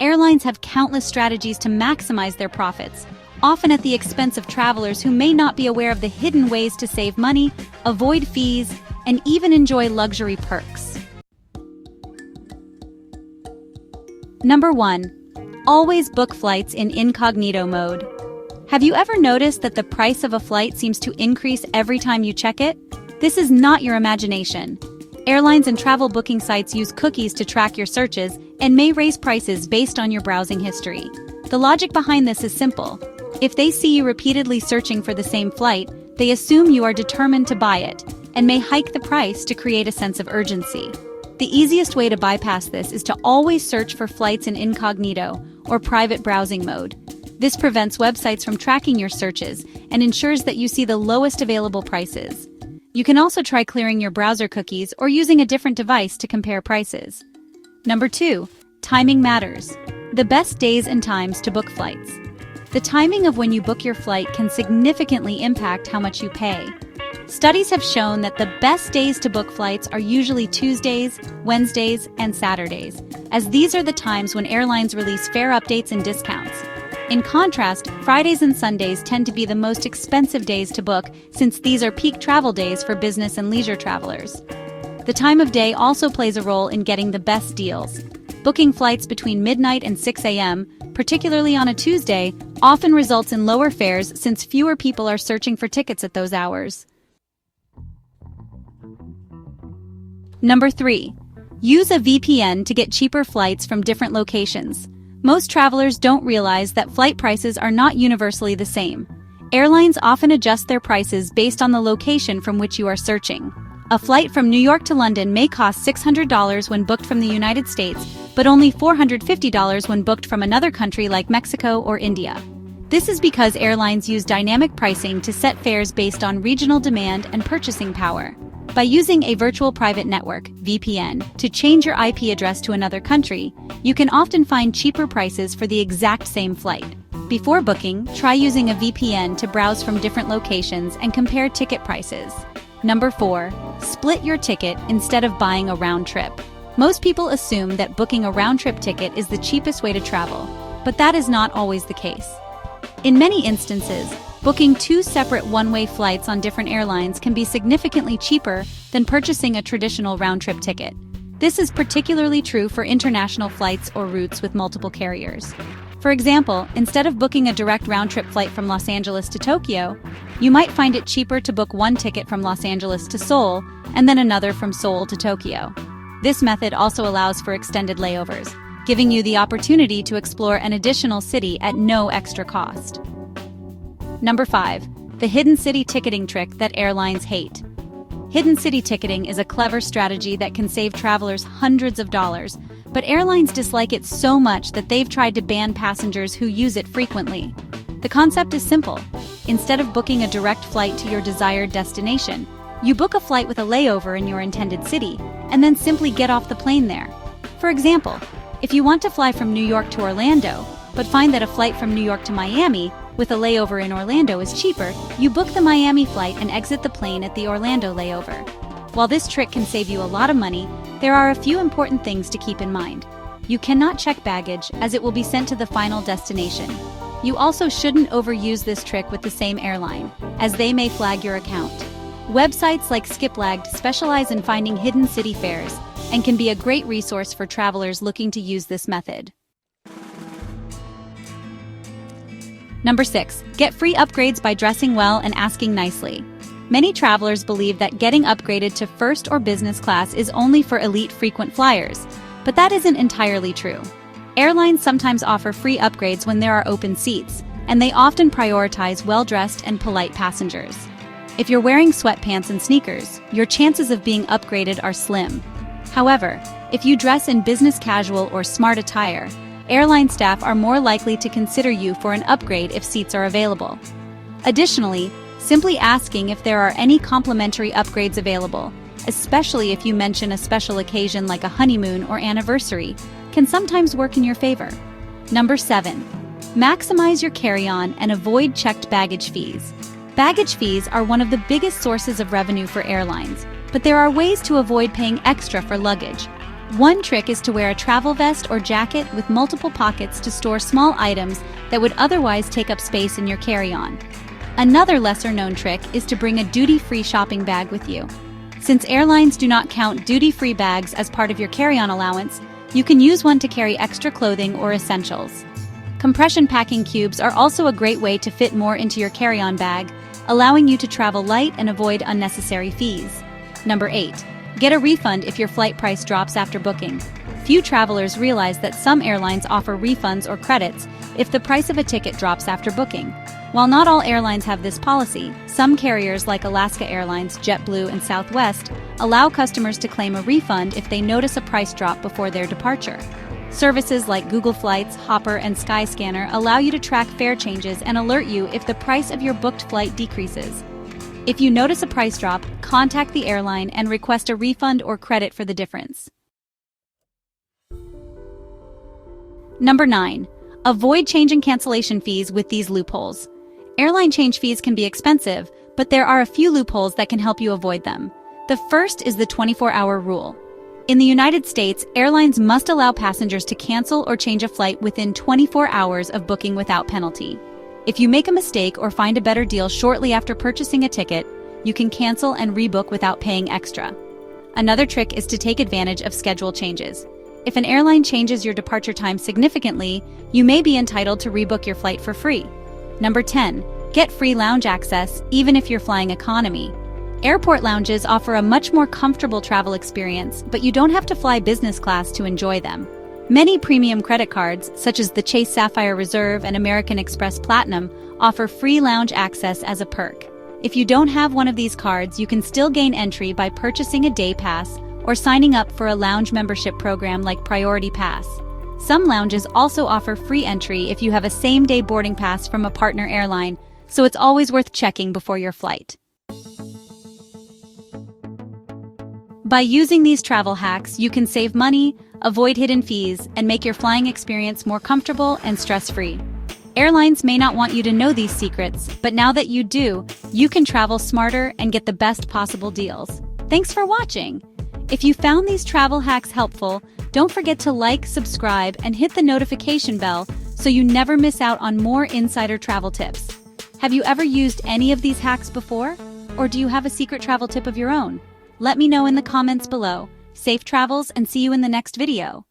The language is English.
Airlines have countless strategies to maximize their profits, often at the expense of travelers who may not be aware of the hidden ways to save money, avoid fees, and even enjoy luxury perks. Number 1. Always book flights in incognito mode. Have you ever noticed that the price of a flight seems to increase every time you check it? This is not your imagination. Airlines and travel booking sites use cookies to track your searches and may raise prices based on your browsing history. The logic behind this is simple. If they see you repeatedly searching for the same flight, they assume you are determined to buy it and may hike the price to create a sense of urgency. The easiest way to bypass this is to always search for flights in incognito or private browsing mode. This prevents websites from tracking your searches and ensures that you see the lowest available prices. You can also try clearing your browser cookies or using a different device to compare prices. Number 2. Timing matters. The best days and times to book flights. The timing of when you book your flight can significantly impact how much you pay. Studies have shown that the best days to book flights are usually Tuesdays, Wednesdays, and Saturdays, as these are the times when airlines release fare updates and discounts. In contrast, Fridays and Sundays tend to be the most expensive days to book since these are peak travel days for business and leisure travelers. The time of day also plays a role in getting the best deals. Booking flights between midnight and 6 a.m., particularly on a Tuesday, often results in lower fares since fewer people are searching for tickets at those hours. Number 3. Use a VPN to get cheaper flights from different locations. Most travelers don't realize that flight prices are not universally the same. Airlines often adjust their prices based on the location from which you are searching. A flight from New York to London may cost $600 when booked from the United States, but only $450 when booked from another country like Mexico or India. This is because airlines use dynamic pricing to set fares based on regional demand and purchasing power. By using a virtual private network, VPN, to change your IP address to another country, you can often find cheaper prices for the exact same flight. Before booking, try using a VPN to browse from different locations and compare ticket prices. Number 4. Split your ticket instead of buying a round trip. Most people assume that booking a round-trip ticket is the cheapest way to travel, but that is not always the case. In many instances, booking 2 separate one-way flights on different airlines can be significantly cheaper than purchasing a traditional round-trip ticket. This is particularly true for international flights or routes with multiple carriers. For example, instead of booking a direct round-trip flight from Los Angeles to Tokyo, you might find it cheaper to book one ticket from Los Angeles to Seoul and then another from Seoul to Tokyo. This method also allows for extended layovers, giving you the opportunity to explore an additional city at no extra cost. Number 5. The hidden city ticketing trick that airlines hate. Hidden city ticketing is a clever strategy that can save travelers hundreds of dollars, but airlines dislike it so much that they've tried to ban passengers who use it frequently. The concept is simple. Instead of booking a direct flight to your desired destination, you book a flight with a layover in your intended city, and then simply get off the plane there. For example, if you want to fly from New York to Orlando, but find that a flight from New York to Miami with a layover in Orlando is cheaper, you book the Miami flight and exit the plane at the Orlando layover. While this trick can save you a lot of money, there are a few important things to keep in mind. You cannot check baggage, as it will be sent to the final destination. You also shouldn't overuse this trick with the same airline, as they may flag your account. Websites like Skiplagged specialize in finding hidden city fares and can be a great resource for travelers looking to use this method. Number 6. Get free upgrades by dressing well and asking nicely. Many travelers believe that getting upgraded to first or business class is only for elite frequent flyers, but that isn't entirely true. Airlines sometimes offer free upgrades when there are open seats, and they often prioritize well-dressed and polite passengers. If you're wearing sweatpants and sneakers, your chances of being upgraded are slim. However, if you dress in business casual or smart attire, airline staff are more likely to consider you for an upgrade if seats are available. Additionally, simply asking if there are any complimentary upgrades available, especially if you mention a special occasion like a honeymoon or anniversary, can sometimes work in your favor. Number 7. Maximize your carry-on and avoid checked baggage fees. Baggage fees are one of the biggest sources of revenue for airlines, but there are ways to avoid paying extra for luggage. One trick is to wear a travel vest or jacket with multiple pockets to store small items that would otherwise take up space in your carry-on. Another lesser-known trick is to bring a duty-free shopping bag with you. Since airlines do not count duty-free bags as part of your carry-on allowance, you can use one to carry extra clothing or essentials. Compression packing cubes are also a great way to fit more into your carry-on bag, allowing you to travel light and avoid unnecessary fees. Number 8. Get a refund if your flight price drops after booking. Few travelers realize that some airlines offer refunds or credits if the price of a ticket drops after booking. While not all airlines have this policy, some carriers like Alaska Airlines, JetBlue, and Southwest allow customers to claim a refund if they notice a price drop before their departure. Services like Google Flights, Hopper, and Skyscanner allow you to track fare changes and alert you if the price of your booked flight decreases. If you notice a price drop, contact the airline and request a refund or credit for the difference. Number 9. Avoid change and cancellation fees with these loopholes. Airline change fees can be expensive, but there are a few loopholes that can help you avoid them. The first is the 24-hour rule. In the United States, airlines must allow passengers to cancel or change a flight within 24 hours of booking without penalty. If you make a mistake or find a better deal shortly after purchasing a ticket, you can cancel and rebook without paying extra. Another trick is to take advantage of schedule changes. If an airline changes your departure time significantly, you may be entitled to rebook your flight for free. Number 10. Get free lounge access, even if you're flying economy. Airport lounges offer a much more comfortable travel experience, but you don't have to fly business class to enjoy them. Many premium credit cards, such as the Chase Sapphire Reserve and American Express Platinum, offer free lounge access as a perk. If you don't have one of these cards, you can still gain entry by purchasing a day pass or signing up for a lounge membership program like Priority Pass. Some lounges also offer free entry if you have a same-day boarding pass from a partner airline, so it's always worth checking before your flight. By using these travel hacks, you can save money, avoid hidden fees, and make your flying experience more comfortable and stress-free. Airlines may not want you to know these secrets, but now that you do, you can travel smarter and get the best possible deals. Thanks for watching! If you found these travel hacks helpful, don't forget to like, subscribe, and hit the notification bell so you never miss out on more insider travel tips. Have you ever used any of these hacks before? Or do you have a secret travel tip of your own? Let me know in the comments below. Safe travels and see you in the next video.